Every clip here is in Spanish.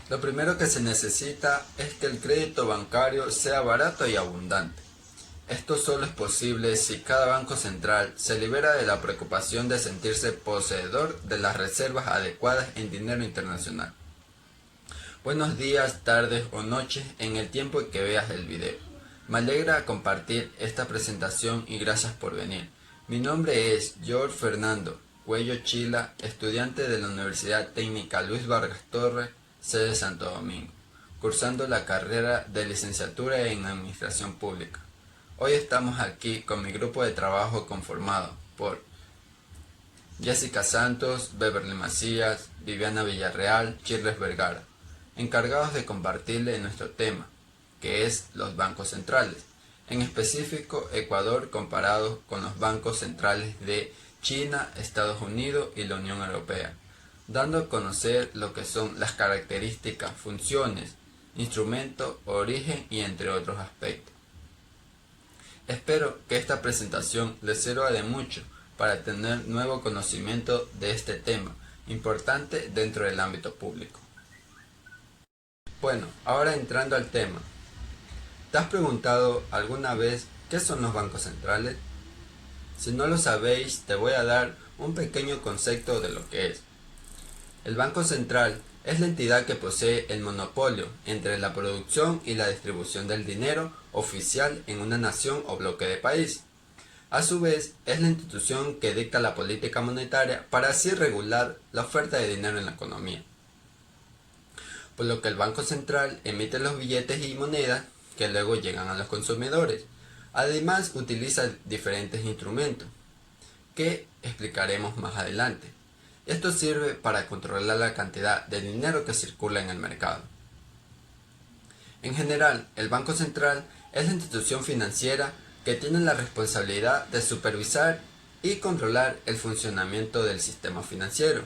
Lo primero que se necesita es que el crédito bancario sea barato y abundante. Esto solo es posible si cada banco central se libera de la preocupación de sentirse poseedor de las reservas adecuadas en dinero internacional. Buenos días, tardes o noches en el tiempo en que veas el video. Me alegra compartir esta presentación y gracias por venir. Mi nombre es George Fernando Cuello Chila, estudiante de la Universidad Técnica Luis Vargas Torres, sede Santo Domingo, cursando la carrera de licenciatura en Administración Pública. Hoy estamos aquí con mi grupo de trabajo conformado por Jessica Santos, Beverly Macías, Viviana Villarreal, Chirles Vergara, encargados de compartirle nuestro tema, que es los bancos centrales, en específico Ecuador comparado con los bancos centrales de China, Estados Unidos y la Unión Europea, dando a conocer lo que son las características, funciones, instrumentos, origen y entre otros aspectos. Espero que esta presentación les sirva de mucho para tener nuevo conocimiento de este tema importante dentro del ámbito público. Bueno, ahora entrando al tema. ¿Te has preguntado alguna vez qué son los bancos centrales? Si no lo sabéis, te voy a dar un pequeño concepto de lo que es. El Banco Central es la entidad que posee el monopolio entre la producción y la distribución del dinero oficial en una nación o bloque de país. A su vez, es la institución que dicta la política monetaria para así regular la oferta de dinero en la economía. Por lo que el Banco Central emite los billetes y monedas que luego llegan a los consumidores. Además, utiliza diferentes instrumentos, que explicaremos más adelante. Esto sirve para controlar la cantidad de dinero que circula en el mercado. En general, el Banco Central es la institución financiera que tiene la responsabilidad de supervisar y controlar el funcionamiento del sistema financiero,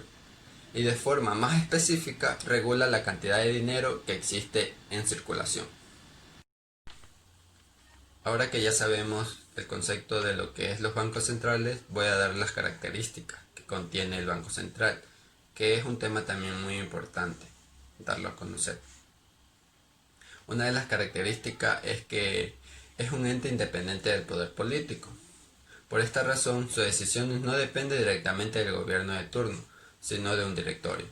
y de forma más específica regula la cantidad de dinero que existe en circulación. Ahora que ya sabemos el concepto de lo que es los bancos centrales, voy a dar las características que contiene el Banco Central, que es un tema también muy importante darlo a conocer. Una de las características es que es un ente independiente del poder político. Por esta razón, sus decisiones no dependen directamente del gobierno de turno, sino de un directorio.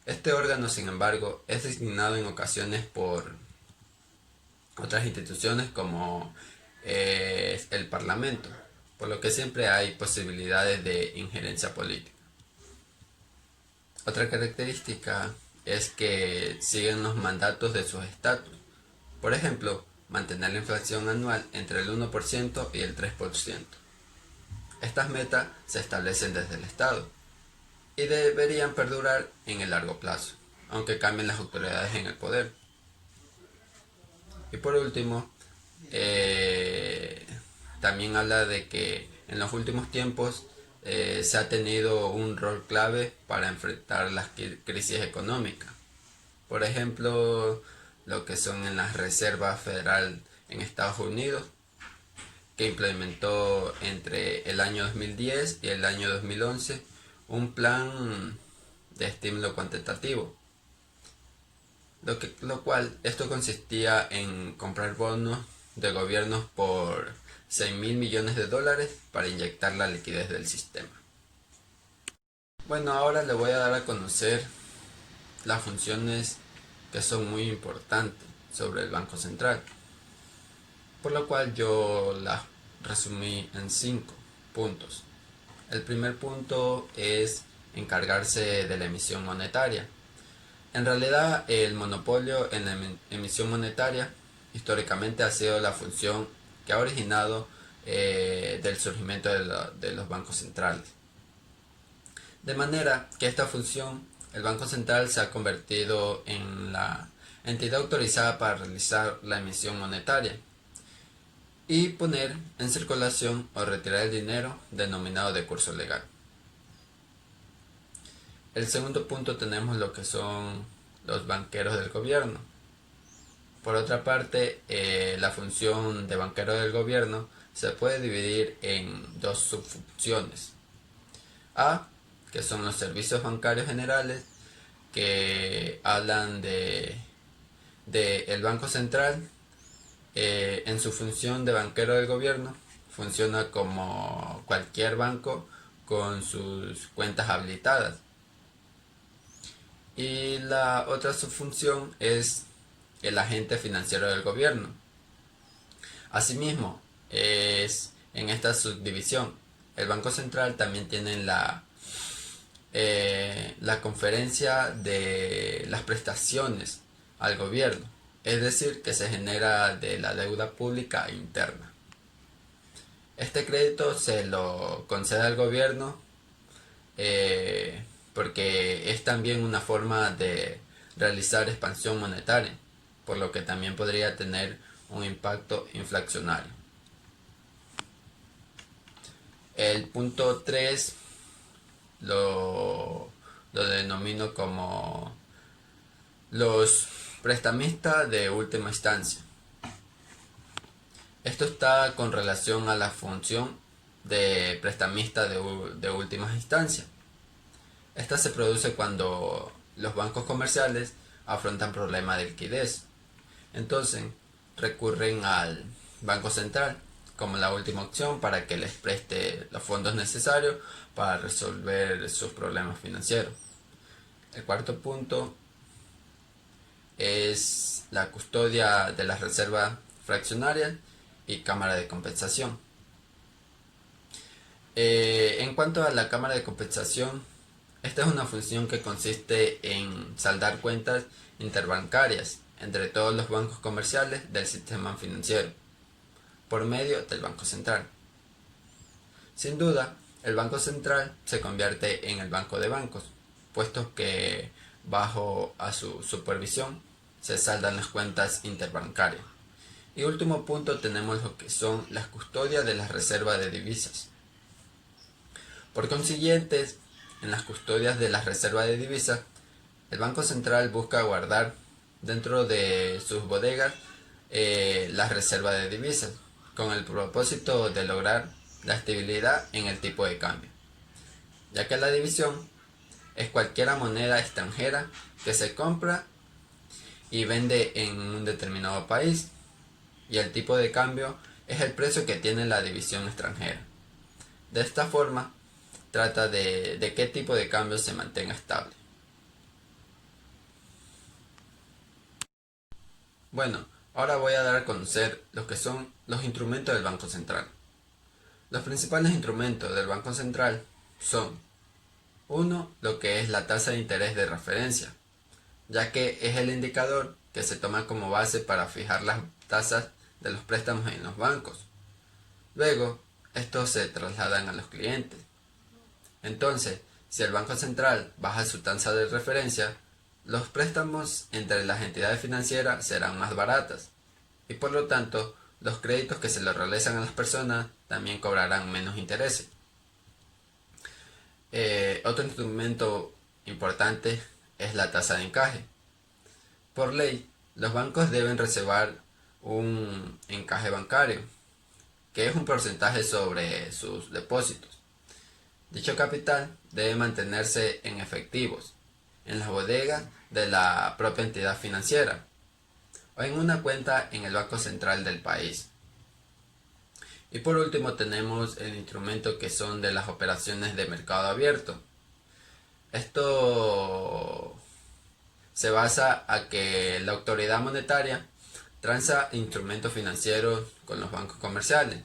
Este órgano, sin embargo, es designado en ocasiones por otras instituciones como el Parlamento, por lo que siempre hay posibilidades de injerencia política. Otra característica es que siguen los mandatos de sus estatutos. Por ejemplo, mantener la inflación anual entre el 1% y el 3%. Estas metas se establecen desde el Estado y deberían perdurar en el largo plazo, aunque cambien las autoridades en el poder. Y por último, también habla de que en los últimos tiempos se ha tenido un rol clave para enfrentar las crisis económicas. Por ejemplo, lo que son en la Reserva Federal en Estados Unidos, que implementó entre el año 2010 y el año 2011 un plan de estímulo cuantitativo, lo cual esto consistía en comprar bonos de gobiernos por 6.000 millones de dólares para inyectar la liquidez del sistema. Bueno, ahora le voy a dar a conocer las funciones que son muy importantes sobre el Banco Central, por lo cual yo las resumí en 5 puntos. El primer punto es encargarse de la emisión monetaria. En realidad, el monopolio en la emisión monetaria históricamente ha sido la función que ha originado del surgimiento de los bancos centrales. De manera que esta función, el Banco Central se ha convertido en la entidad autorizada para realizar la emisión monetaria y poner en circulación o retirar el dinero denominado de curso legal. El segundo punto tenemos lo que son los banqueros del gobierno. Por otra parte, la función de banquero del gobierno se puede dividir en dos subfunciones. A, que son los servicios bancarios generales, que hablan de el Banco Central. En su función de banquero del gobierno, funciona como cualquier banco con sus cuentas habilitadas. Y la otra subfunción es el agente financiero del gobierno. Asimismo, es en esta subdivisión, el Banco Central también tiene la conferencia de las prestaciones al gobierno, es decir, que se genera de la deuda pública interna. Este crédito se lo concede al gobierno porque es también una forma de realizar expansión monetaria, por lo que también podría tener un impacto inflacionario. El punto 3 lo denomino como los prestamistas de última instancia. Esto está con relación a la función de prestamista de última instancia. Esta se produce cuando los bancos comerciales afrontan problemas de liquidez. Entonces recurren al Banco Central como la última opción para que les preste los fondos necesarios para resolver sus problemas financieros. El cuarto punto es la custodia de las reservas fraccionarias y cámara de compensación. En cuanto a la cámara de compensación, esta es una función que consiste en saldar cuentas interbancarias entre todos los bancos comerciales del sistema financiero por medio del Banco Central. Sin duda, el Banco Central se convierte en el banco de bancos, puesto que bajo a su supervisión se saldan las cuentas interbancarias. Y último punto tenemos lo que son las custodias de las reservas de divisas. Por consiguiente, en las custodias de las reservas de divisas, el Banco Central busca guardar dentro de sus bodegas las reservas de divisas, con el propósito de lograr la estabilidad en el tipo de cambio, ya que la división es cualquier moneda extranjera que se compra y vende en un determinado país, y el tipo de cambio es el precio que tiene la división extranjera. De esta forma, trata de qué tipo de cambio se mantenga estable. Bueno, ahora voy a dar a conocer lo que son los instrumentos del Banco Central. Los principales instrumentos del Banco Central son: 1. Lo que es la tasa de interés de referencia, ya que es el indicador que se toma como base para fijar las tasas de los préstamos en los bancos. Luego, estos se trasladan a los clientes. Entonces, si el Banco Central baja su tasa de referencia, los préstamos entre las entidades financieras serán más baratas y por lo tanto los créditos que se le realizan a las personas también cobrarán menos intereses. Otro instrumento importante es la tasa de encaje. Por ley, los bancos deben reservar un encaje bancario, que es un porcentaje sobre sus depósitos. Dicho capital debe mantenerse en efectivos, en las bodegas de la propia entidad financiera o en una cuenta en el Banco Central del país. Y por último tenemos el instrumento que son de las operaciones de mercado abierto. Esto se basa a que la autoridad monetaria transa instrumentos financieros con los bancos comerciales.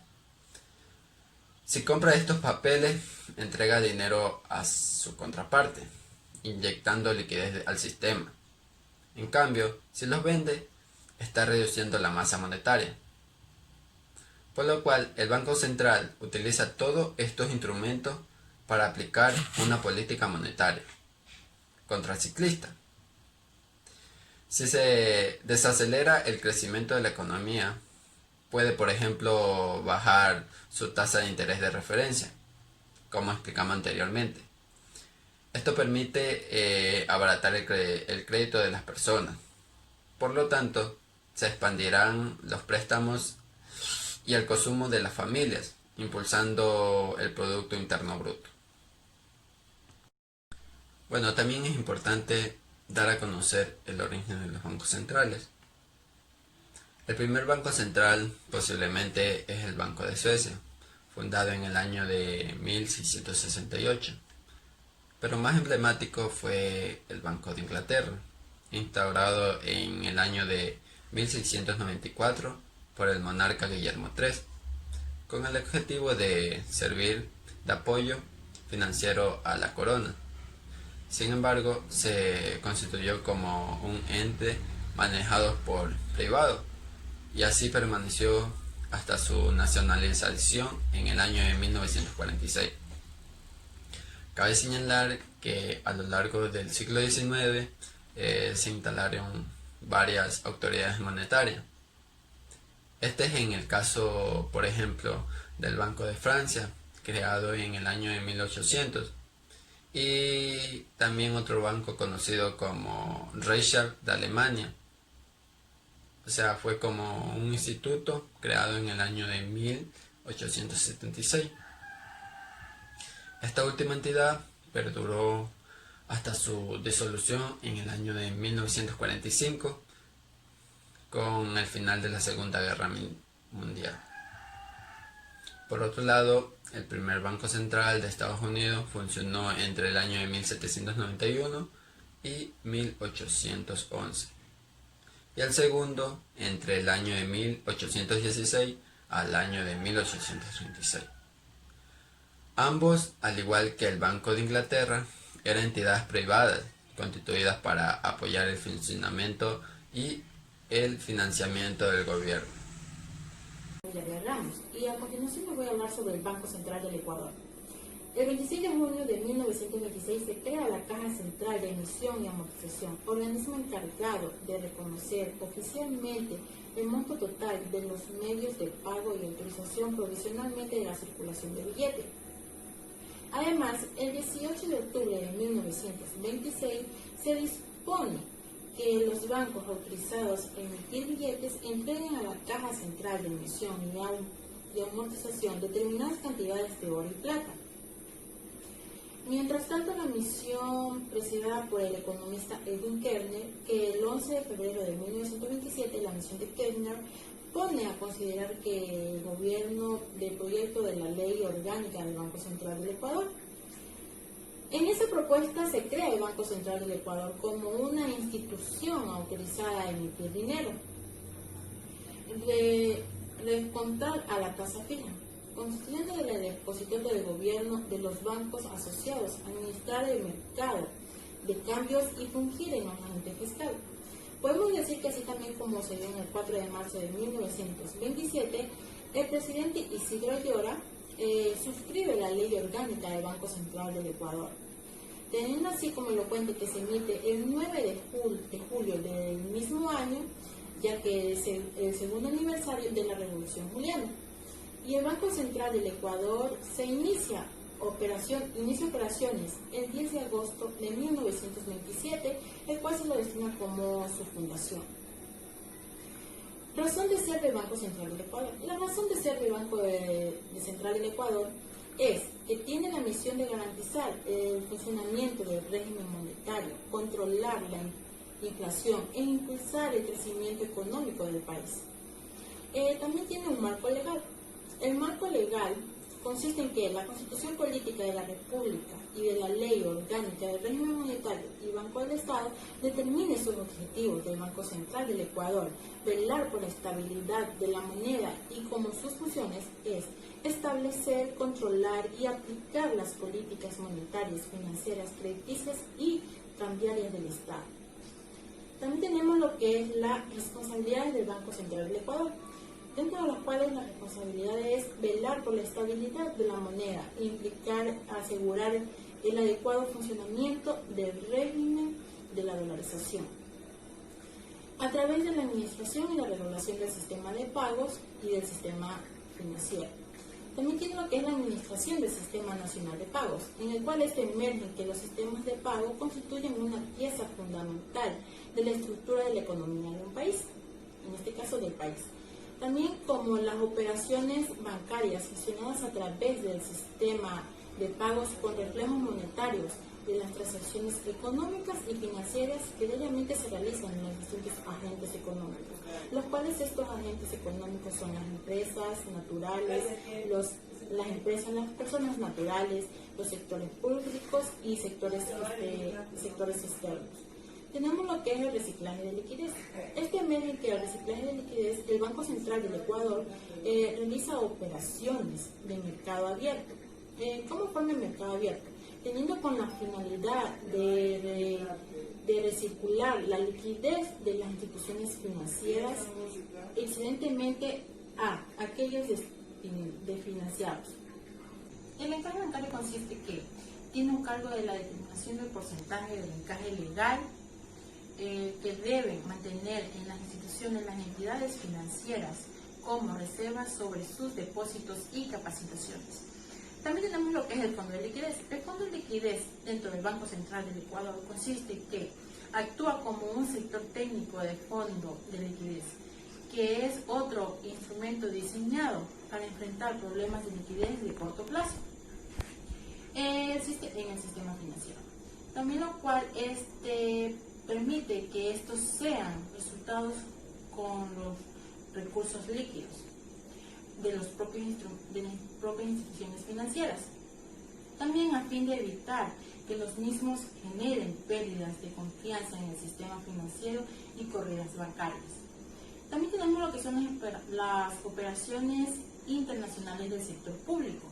Si compra estos papeles, entrega dinero a su contraparte, inyectando liquidez al sistema. En cambio, si los vende, está reduciendo la masa monetaria. Por lo cual, el Banco Central utiliza todos estos instrumentos para aplicar una política monetaria contraciclista. Si se desacelera el crecimiento de la economía, puede, por ejemplo, bajar su tasa de interés de referencia, como explicamos anteriormente. Esto permite abaratar el crédito de las personas. Por lo tanto, se expandirán los préstamos y el consumo de las familias, impulsando el Producto Interno Bruto. Bueno, también es importante dar a conocer el origen de los bancos centrales. El primer banco central posiblemente es el Banco de Suecia, fundado en el año de 1668, pero más emblemático fue el Banco de Inglaterra, instaurado en el año de 1694 por el monarca Guillermo III, con el objetivo de servir de apoyo financiero a la corona. Sin embargo, se constituyó como un ente manejado por privados y así permaneció hasta su nacionalización en el año de 1946. Cabe señalar que a lo largo del siglo XIX se instalaron varias autoridades monetarias. Este es en el caso, por ejemplo, del Banco de Francia, creado en el año de 1800, y también otro banco conocido como Reichsbank de Alemania. O sea, fue como un instituto creado en el año de 1876. Esta última entidad perduró hasta su disolución en el año de 1945, con el final de la Segunda Guerra Mundial. Por otro lado, el primer Banco Central de Estados Unidos funcionó entre el año de 1791 y 1811, y el segundo entre el año de 1816 al año de 1836. Ambos, al igual que el Banco de Inglaterra, eran entidades privadas constituidas para apoyar el funcionamiento y el financiamiento del gobierno. Ramos, y a continuación les voy a hablar sobre el Banco Central del Ecuador. El 26 de junio de 1926 se crea la Caja Central de Emisión y Amortización, organismo encargado de reconocer oficialmente el monto total de los medios de pago y autorización provisionalmente de la circulación de billetes. Además, el 18 de octubre de 1926 se dispone que los bancos autorizados a emitir billetes entreguen a la Caja Central de Emisión y Amortización determinadas cantidades de oro y plata. Mientras tanto, la misión presidida por el economista Edwin Kerner, que el 11 de febrero de 1927, la misión de Kerner pone a considerar que el gobierno del proyecto de la ley orgánica del Banco Central del Ecuador. En esa propuesta se crea el Banco Central del Ecuador como una institución autorizada a emitir dinero, de descontar a la tasa fija, constituyendo el depositorio del gobierno de los bancos asociados, administrar el mercado de cambios y fungir en agente fiscal. Podemos decir que así también como se dio en el 4 de marzo de 1927, el presidente Isidro Ayora suscribe la ley orgánica del Banco Central del Ecuador, teniendo así como elocuente que se emite el 9 de julio del mismo año, ya que es el segundo aniversario de la Revolución Juliana. Y el Banco Central del Ecuador se inicia operaciones el 10 de agosto de 1927, el cual se lo destina como su fundación. Razón de ser del Banco Central del Ecuador. La razón de ser del Banco Central del Ecuador es que tiene la misión de garantizar el funcionamiento del régimen monetario, controlar la inflación e impulsar el crecimiento económico del país. También tiene un marco legal. El marco legal consiste en que la Constitución Política de la República y de la Ley Orgánica del Régimen Monetario y Banco del Estado determine sus objetivos del Banco Central del Ecuador, velar por la estabilidad de la moneda y como sus funciones es establecer, controlar y aplicar las políticas monetarias, financieras, crediticias y cambiarias del Estado. También tenemos lo que es la responsabilidad del Banco Central del Ecuador, dentro de las cuales la responsabilidad es velar por la estabilidad de la moneda, implicar, asegurar el adecuado funcionamiento del régimen de la dolarización, a través de la administración y la regulación del sistema de pagos y del sistema financiero. También tiene lo que es la administración del Sistema Nacional de Pagos, en el cual emerge que los sistemas de pago constituyen una pieza fundamental de la estructura de la economía de un país, en este caso del país. También como las operaciones bancarias gestionadas a través del sistema de pagos con reflejos monetarios de las transacciones económicas y financieras que diariamente se realizan en los distintos agentes económicos, los cuales estos agentes económicos son las empresas naturales, las personas naturales, los sectores públicos y sectores externos. Tenemos lo que es el reciclaje de liquidez. Este mediante el reciclaje de liquidez, el Banco Central del Ecuador realiza operaciones de mercado abierto. ¿Cómo forma el mercado abierto? Teniendo con la finalidad de recircular la liquidez de las instituciones financieras excedentemente a aquellos desfinanciados. El encaje bancario consiste que tiene un cargo de la determinación del porcentaje del encaje legal que deben mantener en las instituciones las entidades financieras como reservas sobre sus depósitos y capacitaciones. También tenemos lo que es el fondo de liquidez. El fondo de liquidez dentro del Banco Central del Ecuador consiste en que actúa como un sector técnico de fondo de liquidez, que es otro instrumento diseñado para enfrentar problemas de liquidez de corto plazo en el sistema financiero. También lo cual permite que estos sean resultados con los recursos líquidos de las propias instituciones financieras, también a fin de evitar que los mismos generen pérdidas de confianza en el sistema financiero y corridas bancarias. También tenemos lo que son las operaciones internacionales del sector público,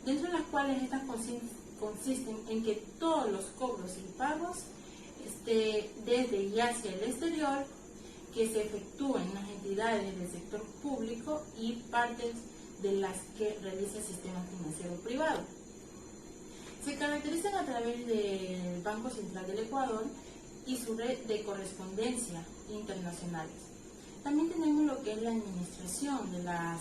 dentro de las cuales estas consisten en que todos los cobros y pagos desde y hacia el exterior que se efectúen en las entidades del sector público y partes de las que realiza el sistema financiero privado. Se caracterizan a través del Banco Central del Ecuador y su red de correspondencia internacionales. También tenemos lo que es la administración de las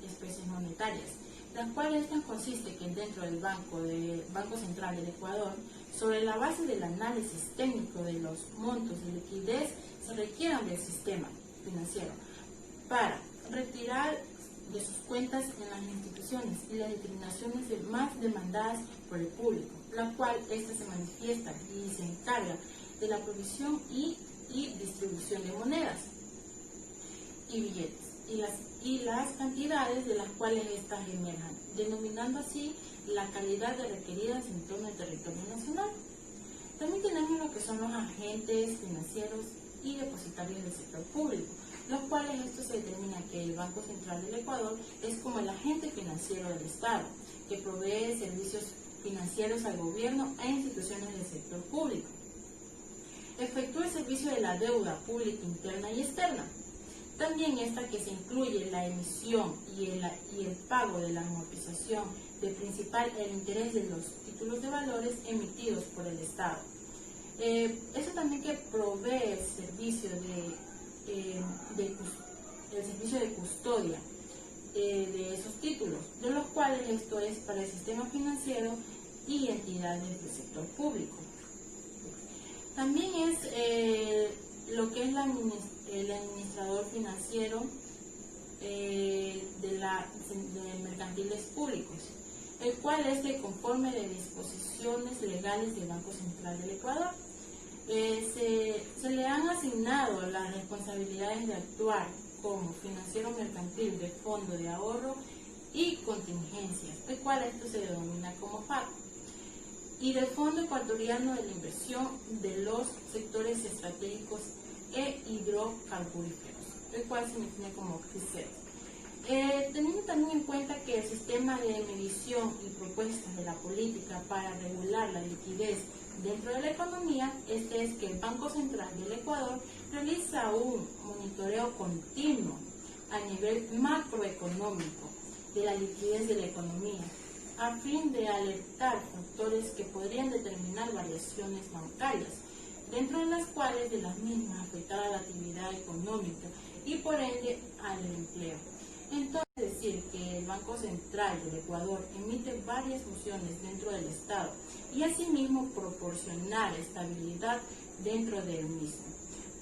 especies monetarias, las cuales consiste que dentro del Banco Central del Ecuador, sobre la base del análisis técnico de los montos de liquidez se requieran del sistema financiero para retirar de sus cuentas en las instituciones y las determinaciones más demandadas por el público, la cual se manifiesta y se encarga de la provisión y distribución de monedas y billetes y las cantidades de las cuales éstas emerjan, denominando así la calidad de requeridas en torno al territorio nacional. También tenemos lo que son los agentes financieros y depositarios del sector público, los cuales se determina que el Banco Central del Ecuador es como el agente financiero del Estado, que provee servicios financieros al gobierno e instituciones del sector público. Efectúa el servicio de la deuda pública interna y externa. También que se incluye la emisión y el pago de la amortización de principal e interés de los títulos de valores emitidos por el Estado. Eso también que provee el servicio de custodia de esos títulos, de los cuales esto es para el sistema financiero y entidades del sector público. También lo que es el administrador financiero de mercantiles públicos, el cual conforme de disposiciones legales del Banco Central del Ecuador. Se le han asignado las responsabilidades de actuar como financiero mercantil de fondo de ahorro y contingencias, el cual se denomina como FAC, y del Fondo Ecuatoriano de la Inversión de los Sectores Estratégicos e Hidrocarburíferos, el cual se define como FICES. Teniendo también en cuenta que el sistema de medición y propuestas de la política para regular la liquidez dentro de la economía, es que el Banco Central del Ecuador realiza un monitoreo continuo a nivel macroeconómico de la liquidez de la economía, a fin de alertar factores que podrían determinar variaciones bancarias, dentro de las cuales de las mismas afectar a la actividad económica y por ende al empleo. Entonces, decir que el Banco Central del Ecuador emite varias funciones dentro del Estado y asimismo proporcionar estabilidad dentro del mismo,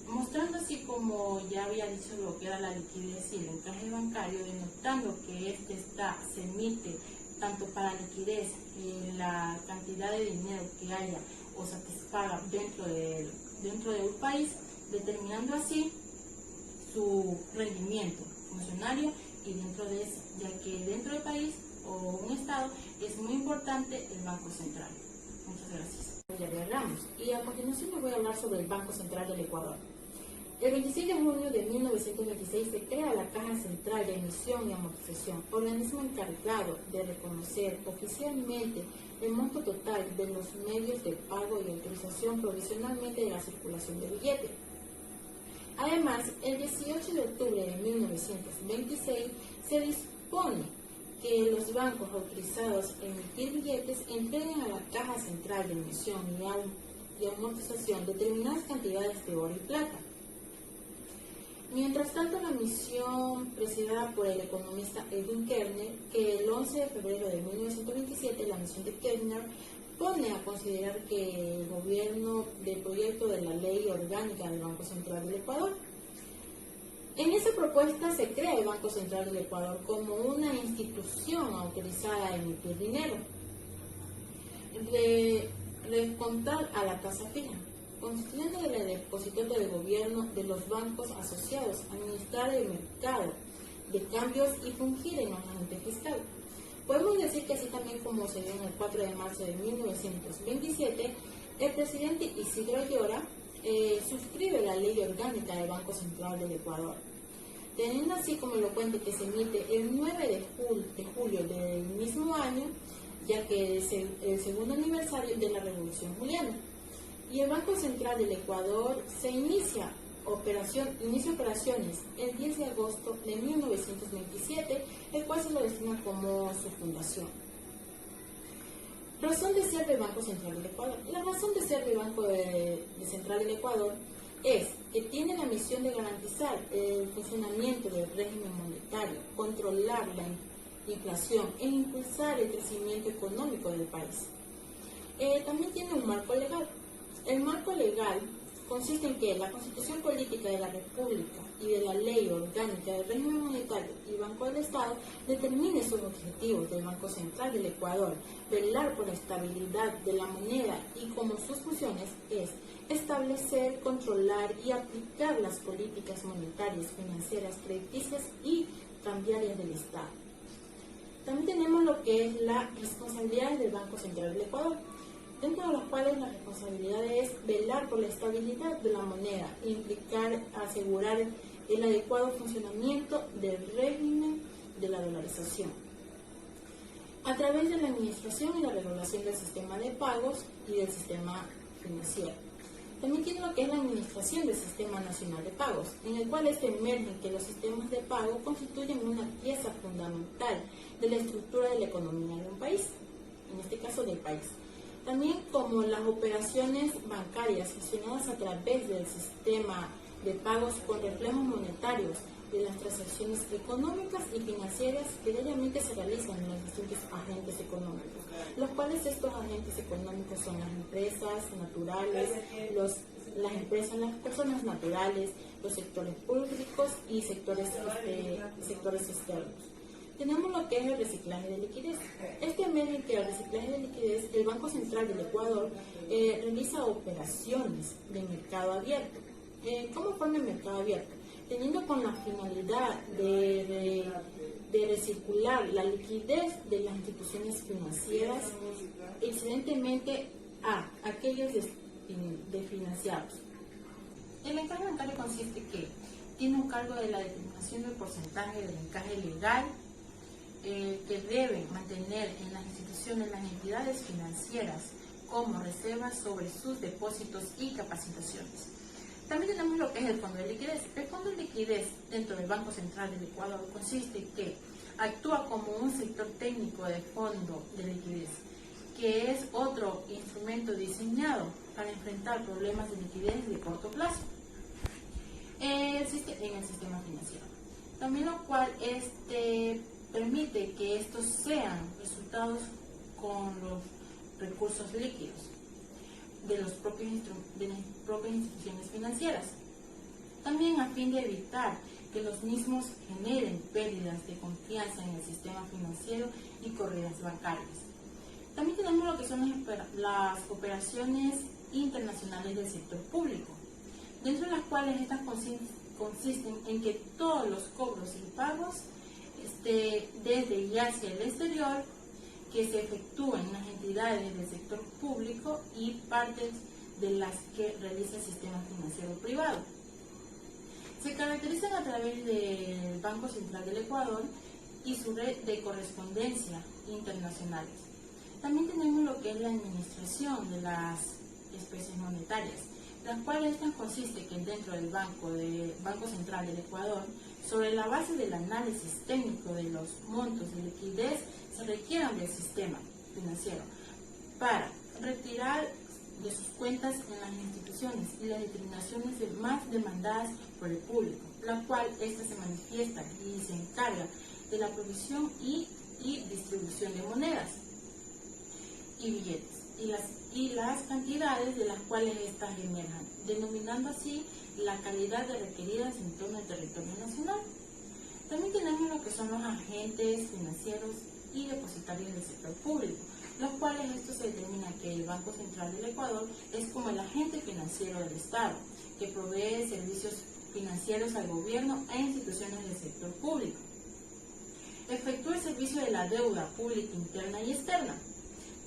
mostrando así, como ya había dicho, lo que era la liquidez y el encaje bancario, denotando que se emite tanto para liquidez y la cantidad de dinero que haya o satisfaga dentro de un país, determinando así su rendimiento funcionario y dentro de eso, ya que dentro del país o un estado es muy importante el Banco Central. Muchas gracias. Y a continuación les voy a hablar sobre el Banco Central del Ecuador. El 26 de junio de 1926 se crea la Caja Central de Emisión y Amortización, organismo encargado de reconocer oficialmente el monto total de los medios de pago y autorización provisionalmente de la circulación de billetes. Además, el 18 de octubre de 1926 se dispone que los bancos autorizados a emitir billetes entreguen a la Caja Central de Emisión y Amortización determinadas cantidades de oro y plata. Mientras tanto, la misión presidida por el economista Edwin Kerner, que el 11 de febrero de 1927, la misión de Kerner pone a considerar que el gobierno del proyecto de la ley orgánica del Banco Central del Ecuador. En esa propuesta se crea el Banco Central del Ecuador como una institución autorizada a emitir dinero, de descontar a la tasa fija, constituyendo el depositario del gobierno de los bancos asociados, administrar el mercado de cambios y fungir en los agentes fiscales. Podemos decir que así también como se dio en el 4 de marzo de 1927, el presidente Isidro Ayora suscribe la ley orgánica del Banco Central del Ecuador, teniendo así como elocuente que se emite el 9 de julio del mismo año, ya que es el segundo aniversario de la Revolución Juliana. Y el Banco Central del Ecuador inicia operaciones el 10 de agosto de 1927, el cual se lo destina como su fundación. Razón de ser del Banco Central del Ecuador. La razón de ser del Banco Central del Ecuador es que tiene la misión de garantizar el funcionamiento del régimen monetario, controlar la inflación e impulsar el crecimiento económico del país. También tiene un marco legal. El marco legal consiste en que la Constitución Política de la República y de la Ley Orgánica del Régimen Monetario y Banco del Estado determine sus objetivos del Banco Central del Ecuador, velar por la estabilidad de la moneda y como sus funciones es establecer, controlar y aplicar las políticas monetarias, financieras, crediticias y cambiarias del Estado. También tenemos lo que es la responsabilidad del Banco Central del Ecuador, dentro de las cuales la responsabilidad es velar por la estabilidad de la moneda, implicar, asegurar el adecuado funcionamiento del régimen de la dolarización, a través de la administración y la regulación del sistema de pagos y del sistema financiero. También tiene lo que es la administración del Sistema Nacional de Pagos, en el cual emergen que los sistemas de pago constituyen una pieza fundamental de la estructura de la economía de un país, en este caso del país. También como las operaciones bancarias gestionadas a través del sistema de pagos con reflejos monetarios de las transacciones económicas y financieras que diariamente se realizan en los distintos agentes económicos, los cuales estos agentes económicos son las empresas naturales, las personas naturales, los sectores públicos y sectores externos. Tenemos lo que es el reciclaje de liquidez. Medio que el reciclaje de liquidez, el Banco Central del Ecuador realiza operaciones de mercado abierto. ¿Cómo forma el mercado abierto? Teniendo con la finalidad de recircular la liquidez de las instituciones financieras excedentemente a aquellos desfinanciados. El encaje bancario consiste que tiene un cargo de la determinación del porcentaje del encaje legal que deben mantener en las instituciones las entidades financieras como reservas sobre sus depósitos y capacitaciones. También tenemos lo que es el Fondo de Liquidez. El Fondo de Liquidez dentro del Banco Central del Ecuador consiste en que actúa como un sector técnico de fondo de liquidez, que es otro instrumento diseñado para enfrentar problemas de liquidez de corto plazo en el sistema financiero. También lo cual permite que estos sean resultados con los recursos líquidos de las propias instituciones financieras. También a fin de evitar que los mismos generen pérdidas de confianza en el sistema financiero y corridas bancarias. También tenemos lo que son las operaciones internacionales del sector público, dentro de las cuales estas consisten en que todos los cobros y pagos desde y hacia el exterior que se efectúen en las entidades del sector público y partes de las que realiza el sistema financiero privado. Se caracterizan a través del Banco Central del Ecuador y su red de correspondencia internacionales. También tenemos lo que es la administración de las especies monetarias, las cuales consiste que dentro del Banco Central del Ecuador, sobre la base del análisis técnico de los montos de liquidez se requieran del sistema financiero para retirar de sus cuentas en las instituciones y las determinaciones más demandadas por el público, la cual ésta se manifiesta y se encarga de la provisión y distribución de monedas y billetes y las cantidades de las cuales éstas emerjan, denominando así la calidad de requeridas en torno al territorio nacional. También tenemos lo que son los agentes financieros y depositarios del sector público, los cuales estos se determina que el Banco Central del Ecuador es como el agente financiero del Estado, que provee servicios financieros al gobierno e instituciones del sector público. Efectúa el servicio de la deuda pública interna y externa.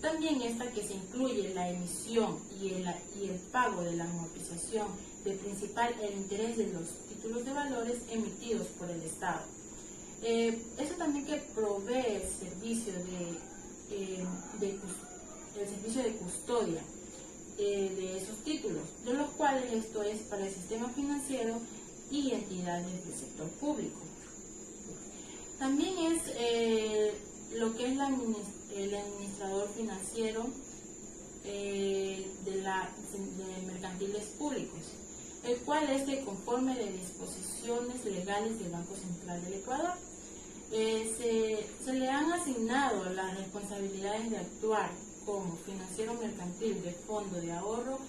También esta que se incluye la emisión y el pago de la amortización del principal e el interés de los títulos de valores emitidos por el Estado. Eso también que provee el servicio de custodia de esos títulos, de los cuales esto es para el sistema financiero y entidades del sector público. También es lo que es el administrador financiero de mercantiles públicos, el cual es conforme de disposiciones legales del Banco Central del Ecuador. Se le han asignado las responsabilidades de actuar como financiero mercantil de fondo de ahorro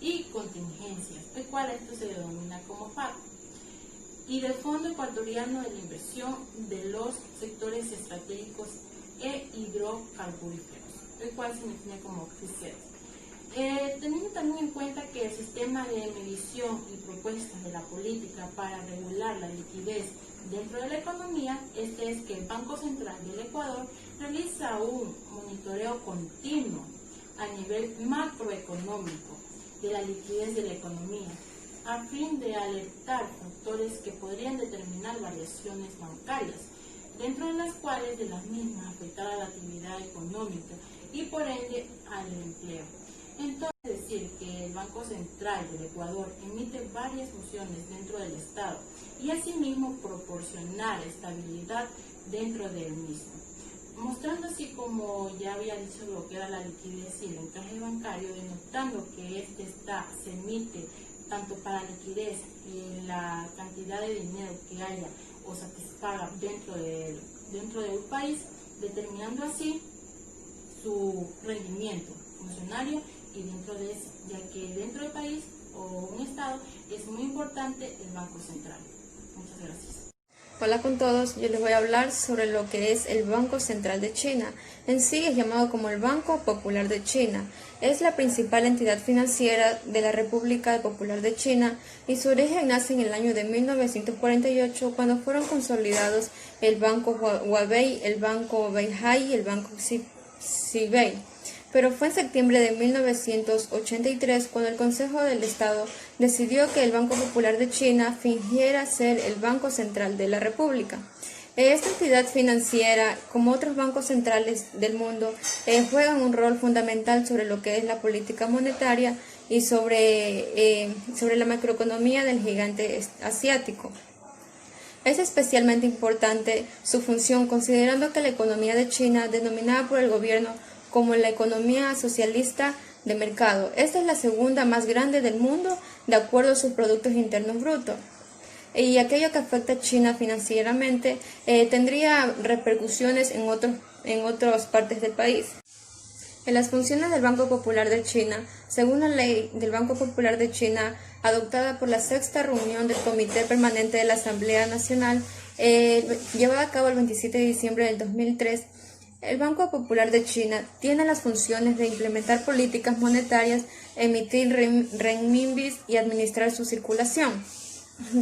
y contingencias, el cual esto se denomina como FAC, y del Fondo Ecuatoriano de la Inversión de los Sectores Estratégicos e Hidrocarburíferos, el cual se define como FICET. Teniendo también en cuenta que el sistema de medición y propuestas de la política para regular la liquidez dentro de la economía, es que el Banco Central del Ecuador realiza un monitoreo continuo a nivel macroeconómico de la liquidez de la economía, a fin de alertar factores que podrían determinar variaciones bancarias, dentro de las cuales de las mismas afectará la actividad económica y por ende al empleo. Entonces, decir que el Banco Central del Ecuador emite varias funciones dentro del Estado y asimismo proporcionar estabilidad dentro del mismo, mostrando así, como ya había dicho, lo que era la liquidez y el encaje bancario, denotando que se emite tanto para liquidez y la cantidad de dinero que haya o satisfaga dentro del país, determinando así su rendimiento funcionario y dentro de eso, ya que dentro del país o un estado es muy importante el Banco Central. Muchas gracias. Hola con todos, yo les voy a hablar sobre lo que es el Banco Central de China. En sí es llamado como el Banco Popular de China. Es la principal entidad financiera de la República Popular de China y su origen nace en el año de 1948, cuando fueron consolidados el Banco Huabei, el Banco Beihai y el Banco Xibei. Pero fue en septiembre de 1983 cuando el Consejo del Estado decidió que el Banco Popular de China fingiera ser el Banco Central de la República. Esta entidad financiera, como otros bancos centrales del mundo, juegan un rol fundamental sobre lo que es la política monetaria y sobre la macroeconomía del gigante asiático. Es especialmente importante su función considerando que la economía de China, denominada por el gobierno como la economía socialista de mercado, esta es la segunda más grande del mundo de acuerdo a sus productos internos brutos. Y aquello que afecta a China financieramente tendría repercusiones en otras partes del país. En las funciones del Banco Popular de China, según la ley del Banco Popular de China, adoptada por la sexta reunión del Comité Permanente de la Asamblea Nacional, llevada a cabo el 27 de diciembre del 2003, el Banco Popular de China tiene las funciones de implementar políticas monetarias, emitir renminbis y administrar su circulación.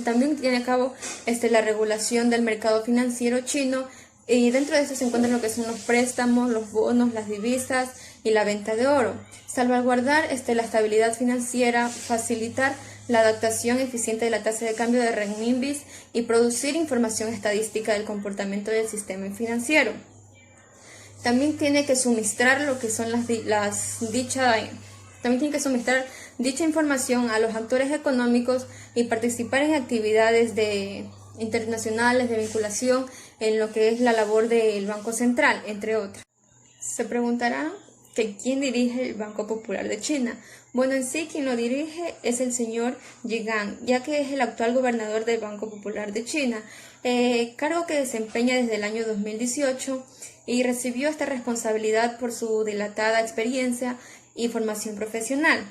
También tiene a cabo la regulación del mercado financiero chino, y dentro de eso se encuentran lo que son los préstamos, los bonos, las divisas y la venta de oro. Salvaguardar la estabilidad financiera, facilitar la adaptación eficiente de la tasa de cambio de renminbis y producir información estadística del comportamiento del sistema financiero. También tiene que suministrar lo que son también tiene que suministrar dicha información a los actores económicos y participar en actividades internacionales de vinculación en lo que es la labor del Banco Central, entre otras. Se preguntará que ¿quién dirige el Banco Popular de China? Bueno, en sí quien lo dirige es el señor Gang, ya que es el actual gobernador del Banco Popular de China, cargo que desempeña desde el año 2018 y recibió esta responsabilidad por su dilatada experiencia y formación profesional.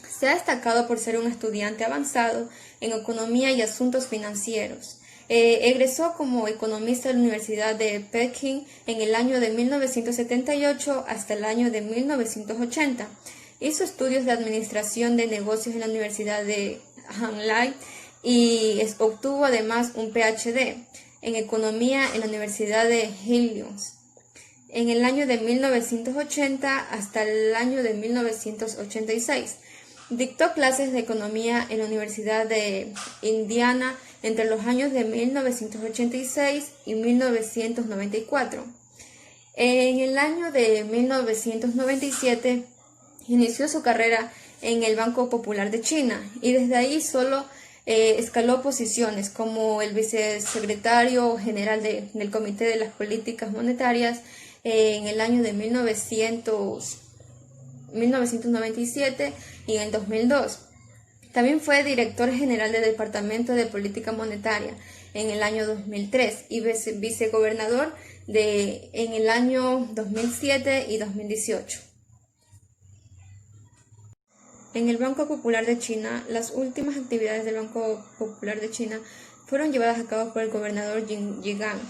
Se ha destacado por ser un estudiante avanzado en economía y asuntos financieros. Egresó como economista de la Universidad de Pekín en el año de 1978 hasta el año de 1980. Hizo estudios de administración de negocios en la Universidad de Hanlai y obtuvo además un PhD en economía en la Universidad de Illinois en el año de 1980 hasta el año de 1986. Dictó clases de economía en la Universidad de Indiana entre los años de 1986 y 1994. En el año de 1997 inició su carrera en el Banco Popular de China y desde ahí solo escaló posiciones como el vicesecretario general del Comité de las Políticas Monetarias en el año de 1997 y en el 2002. También fue director general del Departamento de Política Monetaria en el año 2003 y vicegobernador en el año 2007 y 2018. En el Banco Popular de China, las últimas actividades del Banco Popular de China fueron llevadas a cabo por el gobernador Gang,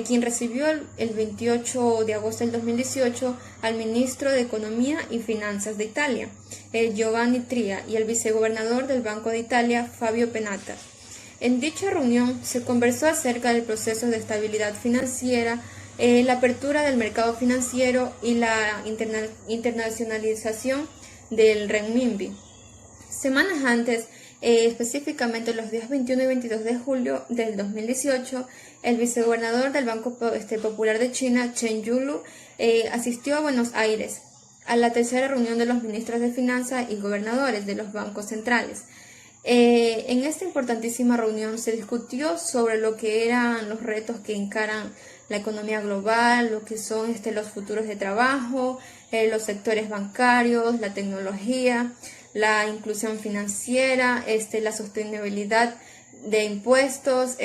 quien recibió el 28 de agosto del 2018 al ministro de Economía y Finanzas de Italia, Giovanni Tria, y el vicegobernador del Banco de Italia, Fabio Penata. En dicha reunión se conversó acerca del proceso de estabilidad financiera, la apertura del mercado financiero y la internacionalización del renminbi. Semanas antes, específicamente los días 21 y 22 de julio del 2018, el vicegobernador del Banco Popular de China, Chen Yulu, asistió a Buenos Aires a la tercera reunión de los ministros de Finanzas y gobernadores de los bancos centrales. En esta importantísima reunión se discutió sobre lo que eran los retos que encaran la economía global, lo que son los futuros de trabajo, los sectores bancarios, la tecnología, la inclusión financiera, la sostenibilidad de impuestos,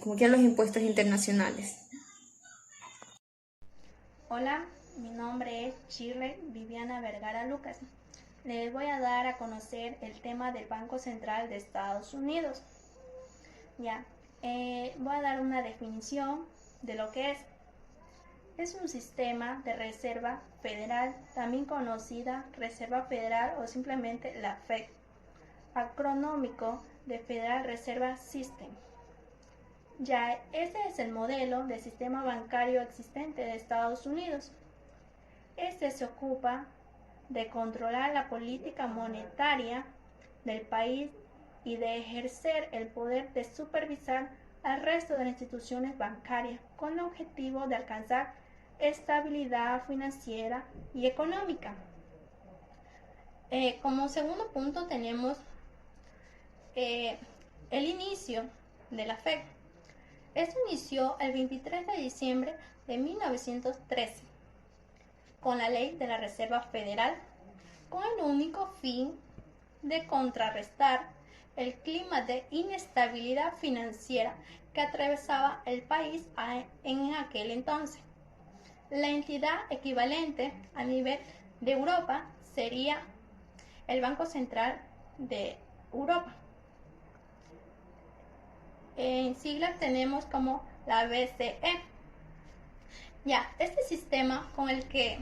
como que los impuestos internacionales. Hola, mi nombre es Shirley Viviana Vergara Lucas. Les voy a dar a conocer el tema del Banco Central de Estados Unidos. Voy a dar una definición de lo que es. Es un sistema de reserva federal, también conocida Reserva Federal o simplemente la Fed, acronómico de Federal Reserve System. Este es el modelo de sistema bancario existente de Estados Unidos. Este se ocupa de controlar la política monetaria del país y de ejercer el poder de supervisar al resto de las instituciones bancarias con el objetivo de alcanzar estabilidad financiera y económica. Como segundo punto tenemos el inicio de la Fed. Esto inició el 23 de diciembre de 1913 con la ley de la Reserva Federal, con el único fin de contrarrestar el clima de inestabilidad financiera que atravesaba el país en aquel entonces. La entidad equivalente a nivel de Europa sería el Banco Central de Europa. En siglas tenemos como la BCE. Ya, este sistema con el que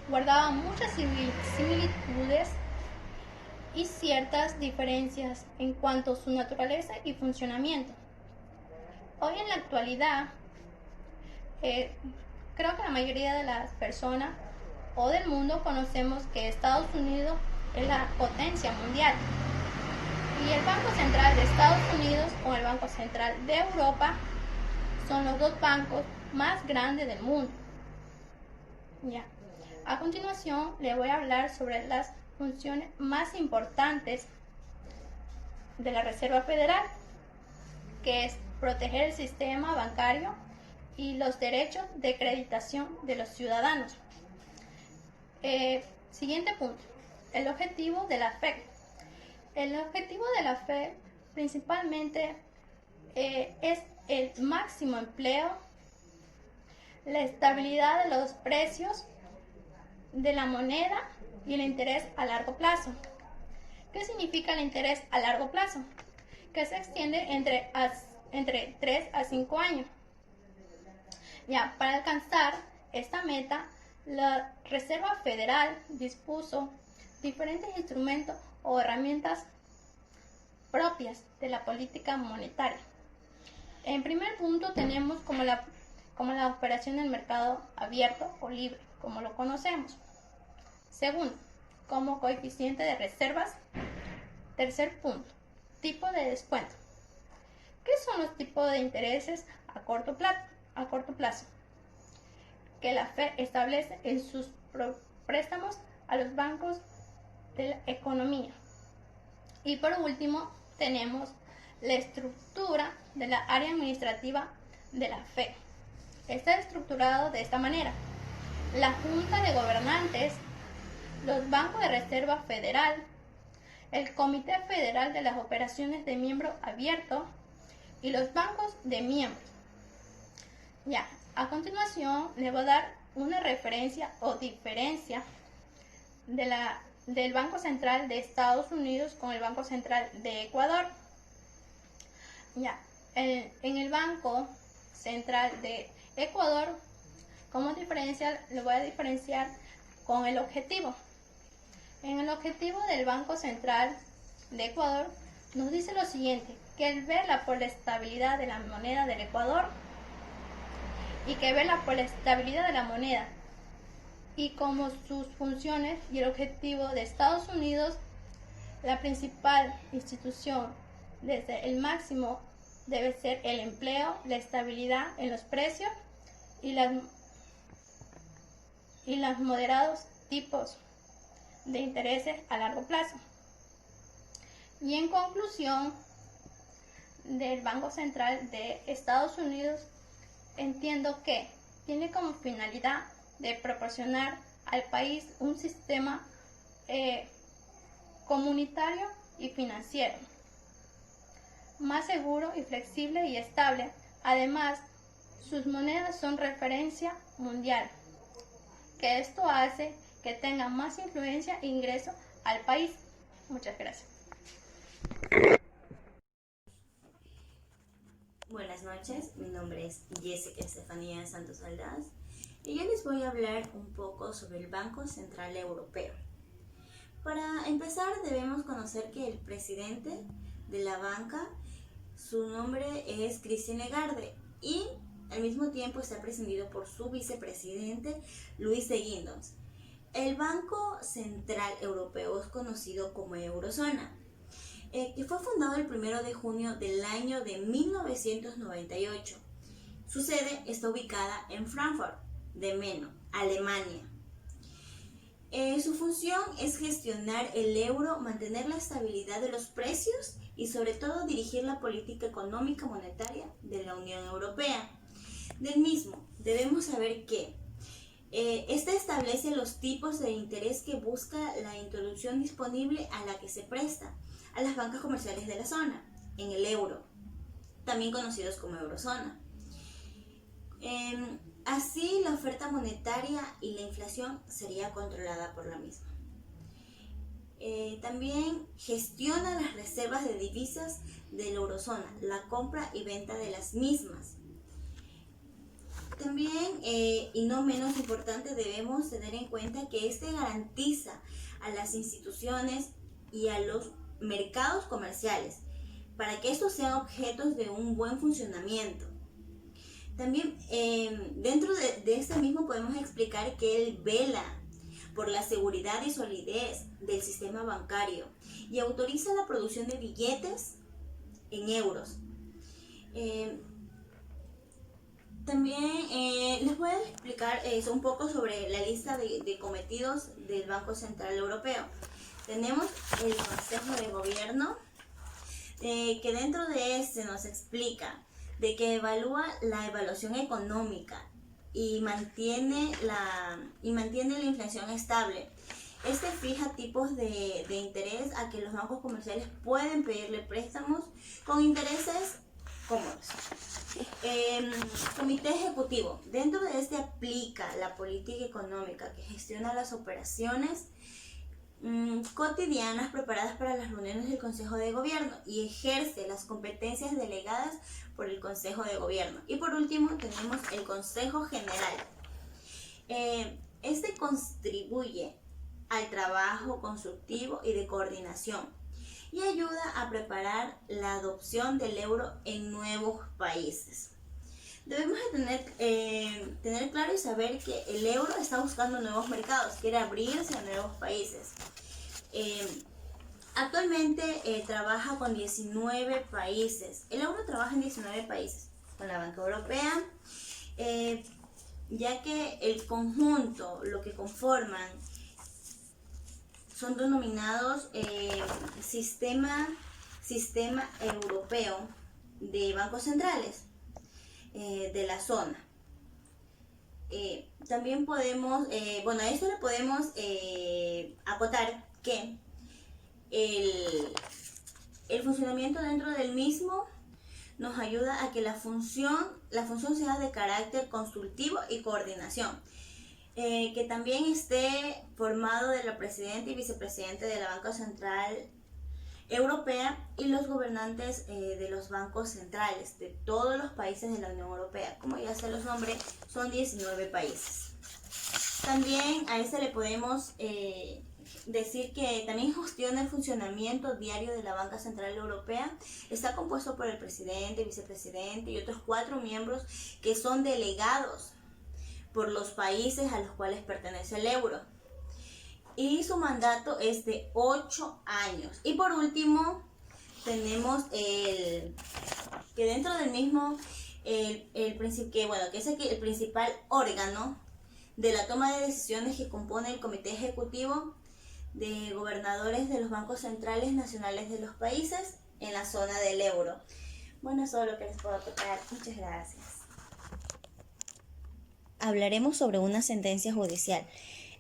guardaba muchas similitudes y ciertas diferencias en cuanto a su naturaleza y funcionamiento. Hoy en la actualidad, creo que la mayoría de las personas o del mundo conocemos que Estados Unidos es la potencia mundial. Y el Banco Central de Estados Unidos o el Banco Central de Europa son los dos bancos más grandes del mundo. Ya. A continuación, le voy a hablar sobre las funciones más importantes de la Reserva Federal, que es proteger el sistema bancario y los derechos de creditación de los ciudadanos. Siguiente punto, el objetivo de la FED. El objetivo de la FED principalmente es el máximo empleo, la estabilidad de los precios de la moneda y el interés a largo plazo. ¿Qué significa el interés a largo plazo? Que se extiende entre 3 a 5 años. Ya, para alcanzar esta meta, la Reserva Federal dispuso diferentes instrumentos o herramientas propias de la política monetaria. En primer punto tenemos como la operación del mercado abierto o libre, como lo conocemos. Segundo, como coeficiente de reservas. Tercer punto, tipo de descuento. ¿Qué son los tipos de intereses a corto plazo? Que la FED establece en sus préstamos a los bancos de la economía. Y por último, tenemos la estructura de la área administrativa de la FED. Está estructurado de esta manera: la Junta de Gobernantes, los bancos de reserva federal, el Comité Federal de las Operaciones de Miembro Abierto y los bancos de miembros. Ya, a continuación le voy a dar una referencia o diferencia del Banco Central de Estados Unidos con el Banco Central de Ecuador. Ya, en el Banco Central de Ecuador, como diferencia, le voy a diferenciar con el objetivo. En el objetivo del Banco Central de Ecuador nos dice lo siguiente: que él vela por la estabilidad de la moneda del Ecuador y que vela por la estabilidad de la moneda, y como sus funciones y el objetivo de Estados Unidos, la principal institución desde el máximo debe ser el empleo, la estabilidad en los precios y los moderados tipos de intereses a largo plazo. Y en conclusión, del Banco Central de Estados Unidos, entiendo que tiene como finalidad de proporcionar al país un sistema comunitario y financiero más seguro y flexible y estable. Además, sus monedas son referencia mundial, que esto hace que tenga más influencia e ingreso al país. Muchas gracias. Buenas noches, mi nombre es Jessica Estefanía Santos Aldaz y yo les voy a hablar un poco sobre el Banco Central Europeo. Para empezar, debemos conocer que el presidente de la banca, su nombre es Christine Lagarde, y al mismo tiempo está presidido por su vicepresidente Luis de Guindos. El Banco Central Europeo es conocido como Eurozona, que fue fundado el 1 de junio del año de 1998. Su sede está ubicada en Frankfurt de Meno, Alemania. Su función es gestionar el euro, mantener la estabilidad de los precios y sobre todo dirigir la política económica monetaria de la Unión Europea. Del mismo, debemos saber que este establece los tipos de interés que busca la introducción disponible a la que se presta a las bancas comerciales de la zona, en el euro, también conocidos como eurozona. Así, la oferta monetaria y la inflación sería controlada por la misma. También gestiona las reservas de divisas de la eurozona, la compra y venta de las mismas. También, y no menos importante, debemos tener en cuenta que este garantiza a las instituciones y a los mercados comerciales para que estos sean objetos de un buen funcionamiento. También dentro de este mismo podemos explicar que él vela por la seguridad y solidez del sistema bancario y autoriza la producción de billetes en euros. También les voy a explicar un poco sobre la lista de cometidos del Banco Central Europeo. Tenemos el Consejo de Gobierno, que dentro de este nos explica de que evalúa la evaluación económica y mantiene la inflación estable. Este fija tipos de interés a que los bancos comerciales pueden pedirle préstamos con intereses cómodos. Comité Ejecutivo. Dentro de este aplica la política económica que gestiona las operaciones cotidianas preparadas para las reuniones del Consejo de Gobierno y ejerce las competencias delegadas por el Consejo de Gobierno. Y por último tenemos el Consejo General. Este contribuye al trabajo constructivo y de coordinación y ayuda a preparar la adopción del euro en nuevos países. Debemos tener claro y saber que el euro está buscando nuevos mercados, quiere abrirse a nuevos países. Actualmente trabaja con 19 países. El euro trabaja en 19 países con la Banca Europea, ya que el conjunto, lo que conforman, son denominados sistema europeo de bancos centrales de la zona. También podemos, a esto le podemos acotar que el funcionamiento dentro del mismo nos ayuda a que la función sea de carácter consultivo y coordinación. Que también esté formado de la presidenta y vicepresidente de la Banca Central Europea y los gobernantes de los bancos centrales de todos los países de la Unión Europea. Como ya se los nombré, son 19 países. También a este le podemos decir que también gestiona el funcionamiento diario de la Banca Central Europea. Está compuesto por el presidente, vicepresidente y otros 4 miembros que son delegados por los países a los cuales pertenece el euro. Y su mandato es de 8 años. Y por último, tenemos que dentro del mismo, que es el principal órgano de la toma de decisiones que compone el Comité Ejecutivo de Gobernadores de los Bancos Centrales Nacionales de los países en la zona del euro. Bueno, eso es lo que les puedo tocar. Muchas gracias. Hablaremos sobre una sentencia judicial.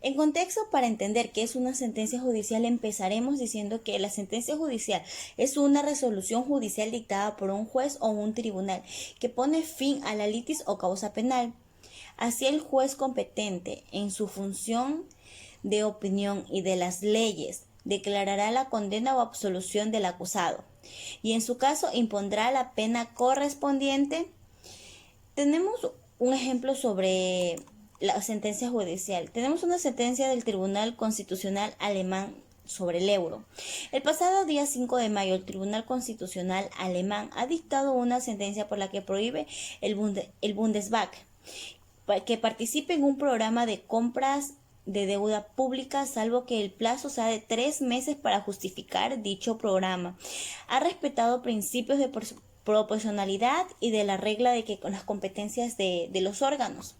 En contexto, para entender qué es una sentencia judicial, empezaremos diciendo que la sentencia judicial es una resolución judicial dictada por un juez o un tribunal que pone fin a la litis o causa penal. Así, el juez competente, en su función de opinión y de las leyes, declarará la condena o absolución del acusado y, en su caso, impondrá la pena correspondiente. Tenemos un ejemplo sobre la sentencia judicial. Tenemos una sentencia del Tribunal Constitucional Alemán sobre el euro. El pasado día 5 de mayo, el Tribunal Constitucional Alemán ha dictado una sentencia por la que prohíbe el Bundesbank que participe en un programa de compras de deuda pública, salvo que el plazo sea de 3 meses para justificar dicho programa. Ha respetado principios de proporcionalidad y de la regla de que con las competencias de los órganos.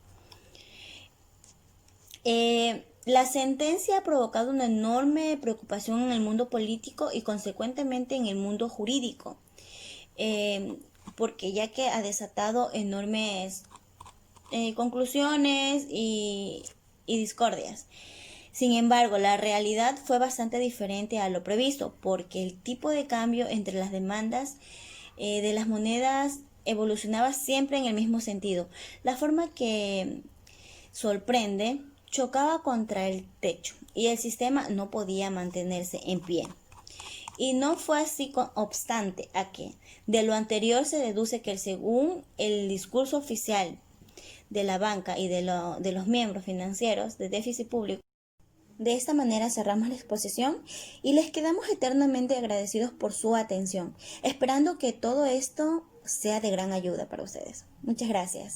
La sentencia ha provocado una enorme preocupación en el mundo político y consecuentemente en el mundo jurídico, porque ya que ha desatado enormes conclusiones y discordias. Sin embargo, la realidad fue bastante diferente a lo previsto, porque el tipo de cambio entre las demandas de las monedas evolucionaba siempre en el mismo sentido. La forma que sorprende chocaba contra el techo y el sistema no podía mantenerse en pie. Y no fue así, obstante a que de lo anterior se deduce que según el discurso oficial de la banca y de los miembros financieros de déficit público, de esta manera cerramos la exposición y les quedamos eternamente agradecidos por su atención, esperando que todo esto sea de gran ayuda para ustedes. Muchas gracias.